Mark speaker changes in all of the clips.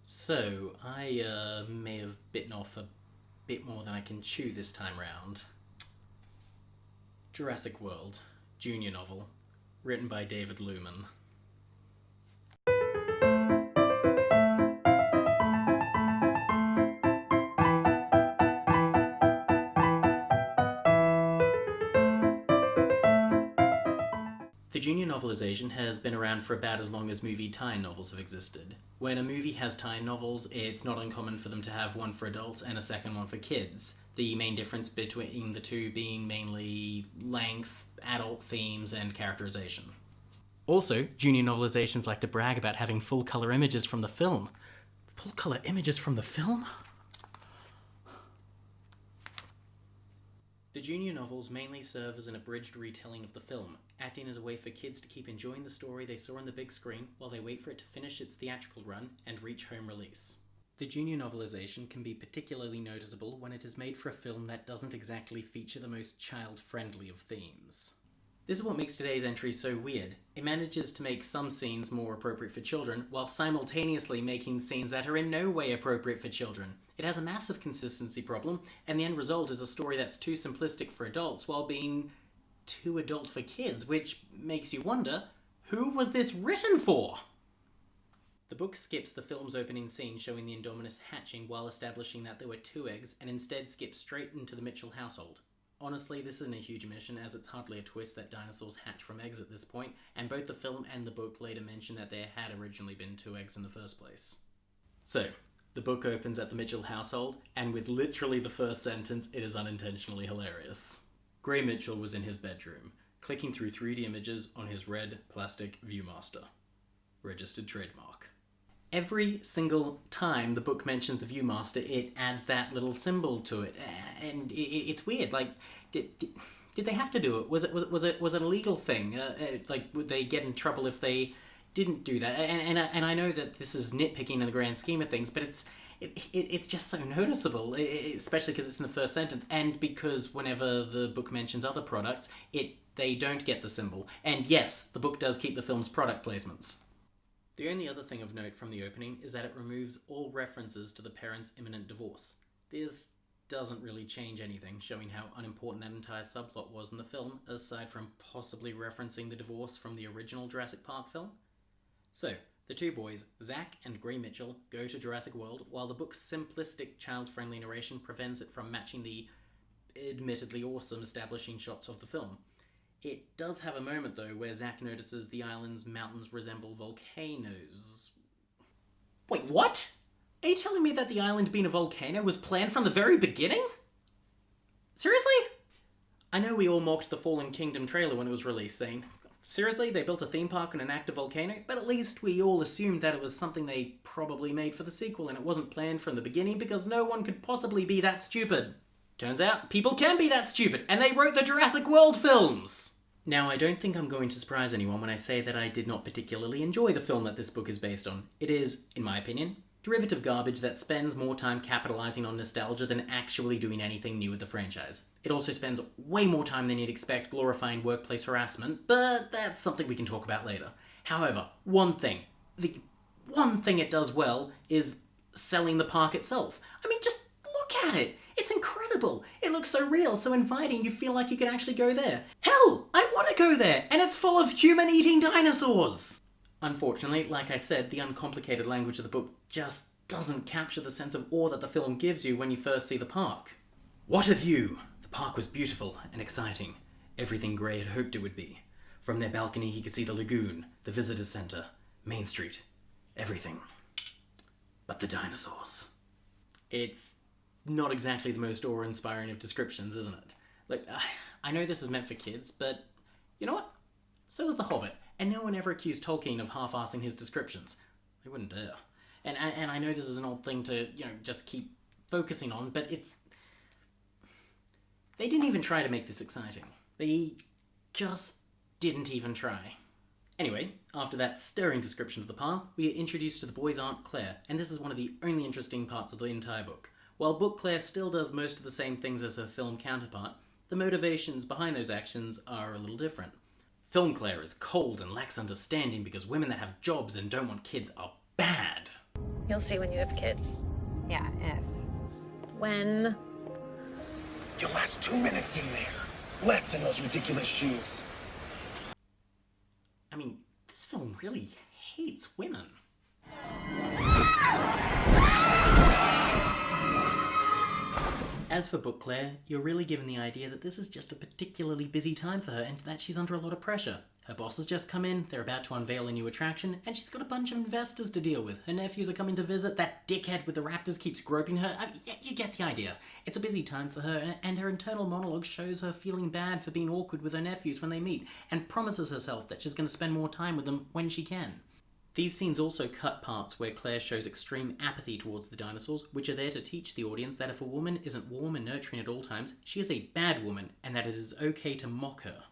Speaker 1: So, I may have bitten off a bit more than I can chew this time round. Jurassic World, junior novel, written by David Lumen. The junior novelisation has been around for about as long as movie tie-in novels have existed. When a movie has tie-in novels, it's not uncommon for them to have one for adults and a second one for kids. The main difference between the two being mainly length, adult themes, and characterization. Also, junior novelizations like to brag about having full-colour images from the film. Full-colour images from the film? The junior novels mainly serve as an abridged retelling of the film, acting as a way for kids to keep enjoying the story they saw on the big screen while they wait for it to finish its theatrical run and reach home release. The junior novelization can be particularly noticeable when it is made for a film that doesn't exactly feature the most child-friendly of themes. This is what makes today's entry so weird. It manages to make some scenes more appropriate for children, while simultaneously making scenes that are in no way appropriate for children. It has a massive consistency problem, and the end result is a story that's too simplistic for adults while being too adult for kids, which makes you wonder, who was this written for? The book skips the film's opening scene showing the Indominus hatching while establishing that there were two eggs, and instead skips straight into the Mitchell household. Honestly, this isn't a huge omission, as it's hardly a twist that dinosaurs hatch from eggs at this point, and both the film and the book later mention that there had originally been two eggs in the first place. So, the book opens at the Mitchell household, and with literally the first sentence, it is unintentionally hilarious. Gray Mitchell was in his bedroom, clicking through 3D images on his red plastic Viewmaster. Registered trademark. Every single time the book mentions the Viewmaster, it adds that little symbol to it, and it's weird. Like, did they have to do it? Was it a legal thing? Like, would they get in trouble if they didn't do that? And I know that this is nitpicking in the grand scheme of things, but it's just so noticeable, especially because it's in the first sentence, and because whenever the book mentions other products, they don't get the symbol. And yes, the book does keep the film's product placements. The only other thing of note from the opening is that it removes all references to the parents' imminent divorce. This doesn't really change anything, showing how unimportant that entire subplot was in the film, aside from possibly referencing the divorce from the original Jurassic Park film. So, the two boys, Zach and Gray Mitchell, go to Jurassic World, while the book's simplistic, child-friendly narration prevents it from matching the admittedly awesome establishing shots of the film. It does have a moment, though, where Zach notices the island's mountains resemble volcanoes. Wait, what? Are you telling me that the island being a volcano was planned from the very beginning? Seriously? I know we all mocked the Fallen Kingdom trailer when it was released, saying, seriously, they built a theme park on an active volcano? But at least we all assumed that it was something they probably made for the sequel, and it wasn't planned from the beginning because no one could possibly be that stupid. Turns out, people can be that stupid, and they wrote the Jurassic World films! Now, I don't think I'm going to surprise anyone when I say that I did not particularly enjoy the film that this book is based on. It is, in my opinion, derivative garbage that spends more time capitalizing on nostalgia than actually doing anything new with the franchise. It also spends way more time than you'd expect glorifying workplace harassment, but that's something we can talk about later. However, the one thing it does well is selling the park itself. I mean, just look at it! It's incredible! It looks so real, so inviting, you feel like you could actually go there. Hell, I want to go there, and it's full of human-eating dinosaurs! Unfortunately, like I said, the uncomplicated language of the book just doesn't capture the sense of awe that the film gives you when you first see the park. What a view! The park was beautiful and exciting. Everything Gray had hoped it would be. From their balcony he could see the lagoon, the visitors center, Main Street, everything. But the dinosaurs. It's not exactly the most awe-inspiring of descriptions, isn't it? Like, I know this is meant for kids, but you know what? So was The Hobbit, and no one ever accused Tolkien of half-assing his descriptions. They wouldn't dare. And I know this is an odd thing to, just keep focusing on, but they didn't even try to make this exciting. They just didn't even try. Anyway, after that stirring description of the park, we are introduced to the boy's Aunt Claire, and this is one of the only interesting parts of the entire book. While book Claire still does most of the same things as her film counterpart, the motivations behind those actions are a little different. Film Claire is cold and lacks understanding because women that have jobs and don't want kids are bad.
Speaker 2: You'll see when you have kids.
Speaker 3: Yeah, if.
Speaker 2: When?
Speaker 4: You'll last 2 minutes in there. Less in those ridiculous shoes.
Speaker 1: I mean, this film really hates women. As for Book Claire, you're really given the idea that this is just a particularly busy time for her and that she's under a lot of pressure. Her boss has just come in, they're about to unveil a new attraction, and she's got a bunch of investors to deal with. Her nephews are coming to visit, that dickhead with the raptors keeps groping her. Yeah, you get the idea. It's a busy time for her, and her internal monologue shows her feeling bad for being awkward with her nephews when they meet, and promises herself that she's going to spend more time with them when she can. These scenes also cut parts where Claire shows extreme apathy towards the dinosaurs, which are there to teach the audience that if a woman isn't warm and nurturing at all times, she is a bad woman, and that it is okay to mock her.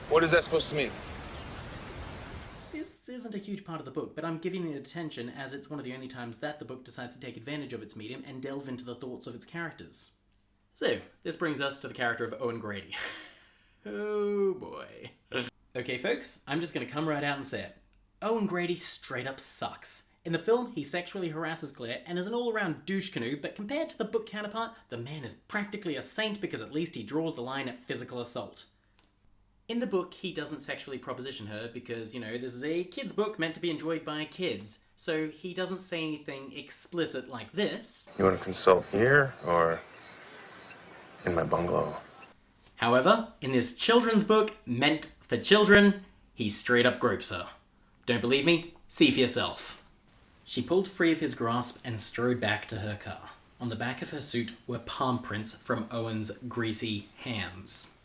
Speaker 4: What is that supposed to mean?
Speaker 1: This isn't a huge part of the book, but I'm giving it attention as it's one of the only times that the book decides to take advantage of its medium and delve into the thoughts of its characters. So, this brings us to the character of Owen Grady. Oh boy. Okay folks, I'm just gonna come right out and say it. Owen Grady straight up sucks. In the film, he sexually harasses Claire and is an all-around douche canoe, but compared to the book counterpart, the man is practically a saint because at least he draws the line at physical assault. In the book, he doesn't sexually proposition her because, you know, this is a kid's book meant to be enjoyed by kids, so he doesn't say anything explicit like this.
Speaker 4: You want to consult here or in my bungalow?
Speaker 1: However, in this children's book meant for children, he straight up gropes her. Don't believe me? See for yourself. She pulled free of his grasp and strode back to her car. On the back of her suit were palm prints from Owen's greasy hands.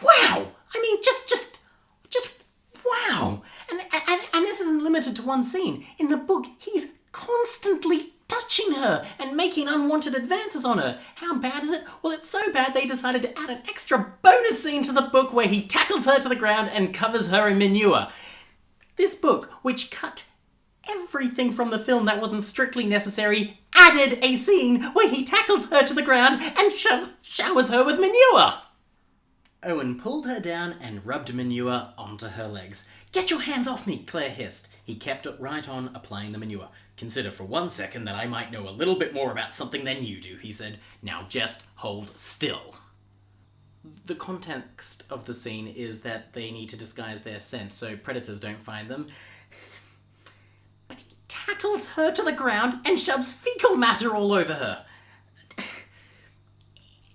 Speaker 1: Wow! I mean, just wow! And this isn't limited to one scene. In the book, he's constantly touching her and making unwanted advances on her. How bad is it? Well, it's so bad they decided to add an extra bonus scene to the book where he tackles her to the ground and covers her in manure. This book, which cut everything from the film that wasn't strictly necessary, added a scene where he tackles her to the ground and showers her with manure. Owen pulled her down and rubbed manure onto her legs. "Get your hands off me," Claire hissed. He kept it right on, applying the manure. "Consider for 1 second that I might know a little bit more about something than you do," he said. "Now just hold still." The context of the scene is that they need to disguise their scent so predators don't find them. But he tackles her to the ground and shoves fecal matter all over her.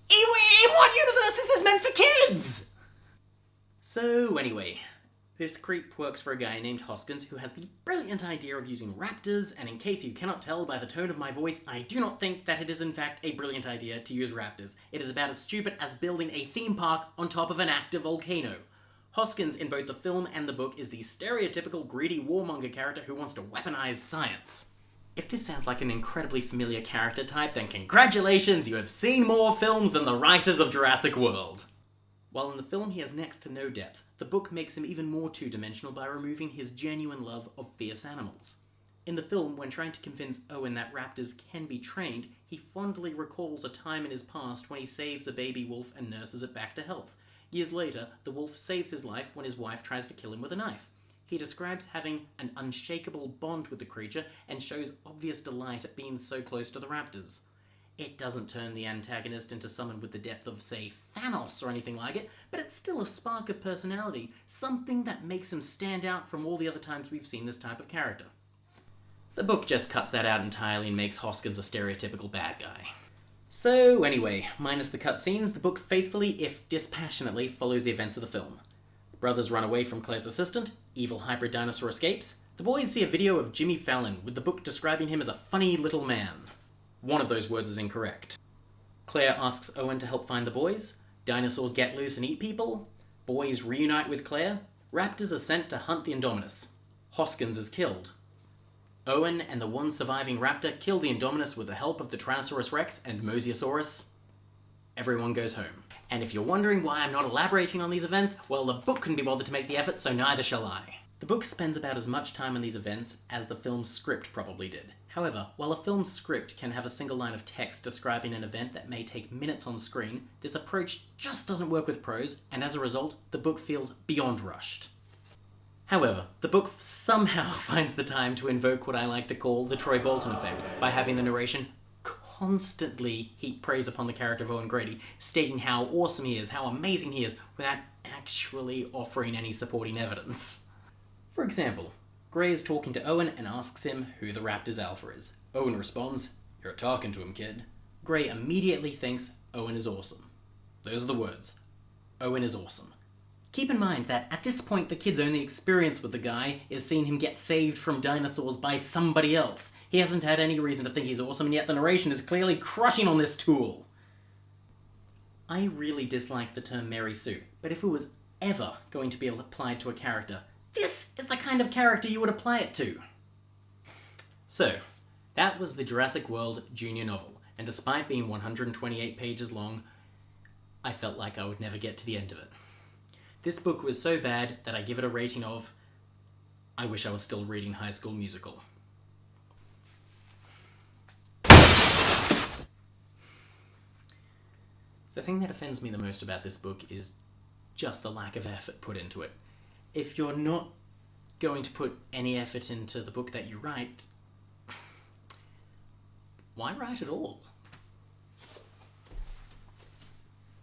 Speaker 1: In what universe is this meant for kids? So anyway, this creep works for a guy named Hoskins who has the brilliant idea of using raptors, and in case you cannot tell by the tone of my voice, I do not think that it is in fact a brilliant idea to use raptors. It is about as stupid as building a theme park on top of an active volcano. Hoskins in both the film and the book is the stereotypical greedy warmonger character who wants to weaponize science. If this sounds like an incredibly familiar character type, then congratulations, you have seen more films than the writers of Jurassic World. While in the film he has next to no depth, the book makes him even more two-dimensional by removing his genuine love of fierce animals. In the film, when trying to convince Owen that raptors can be trained, he fondly recalls a time in his past when he saves a baby wolf and nurses it back to health. Years later, the wolf saves his life when his wife tries to kill him with a knife. He describes having an unshakable bond with the creature and shows obvious delight at being so close to the raptors. It doesn't turn the antagonist into someone with the depth of, say, Thanos or anything like it, but it's still a spark of personality, something that makes him stand out from all the other times we've seen this type of character. The book just cuts that out entirely and makes Hoskins a stereotypical bad guy. So anyway, minus the cutscenes, the book faithfully, if dispassionately, follows the events of the film. Brothers run away from Claire's assistant, evil hybrid dinosaur escapes, the boys see a video of Jimmy Fallon, with the book describing him as a funny little man. One of those words is incorrect. Claire asks Owen to help find the boys, dinosaurs get loose and eat people, boys reunite with Claire, raptors are sent to hunt the Indominus. Hoskins is killed. Owen and the one surviving raptor kill the Indominus with the help of the Tyrannosaurus Rex and Mosasaurus. Everyone goes home. And if you're wondering why I'm not elaborating on these events, well, the book couldn't be bothered to make the effort, so neither shall I. The book spends about as much time on these events as the film's script probably did. However, while a film's script can have a single line of text describing an event that may take minutes on screen, this approach just doesn't work with prose, and as a result, the book feels beyond rushed. However, the book somehow finds the time to invoke what I like to call the Troy Bolton effect, by having the narration constantly heap praise upon the character of Owen Grady, stating how awesome he is, how amazing he is, without actually offering any supporting evidence. For example, Gray is talking to Owen and asks him who the Raptor's alpha is. Owen responds, "You're talking to him, kid." Gray immediately thinks Owen is awesome. Those are the words. Owen is awesome. Keep in mind that at this point the kid's only experience with the guy is seeing him get saved from dinosaurs by somebody else. He hasn't had any reason to think he's awesome, and yet the narration is clearly crushing on this tool. I really dislike the term Mary Sue, but if it was ever going to be applied to a character, this is the kind of character you would apply it to. So, that was the Jurassic World junior novel, and despite being 128 pages long, I felt like I would never get to the end of it. This book was so bad that I give it a rating of, I wish I was still reading High School Musical. The thing that offends me the most about this book is just the lack of effort put into it. If you're not going to put any effort into the book that you write, why write at all?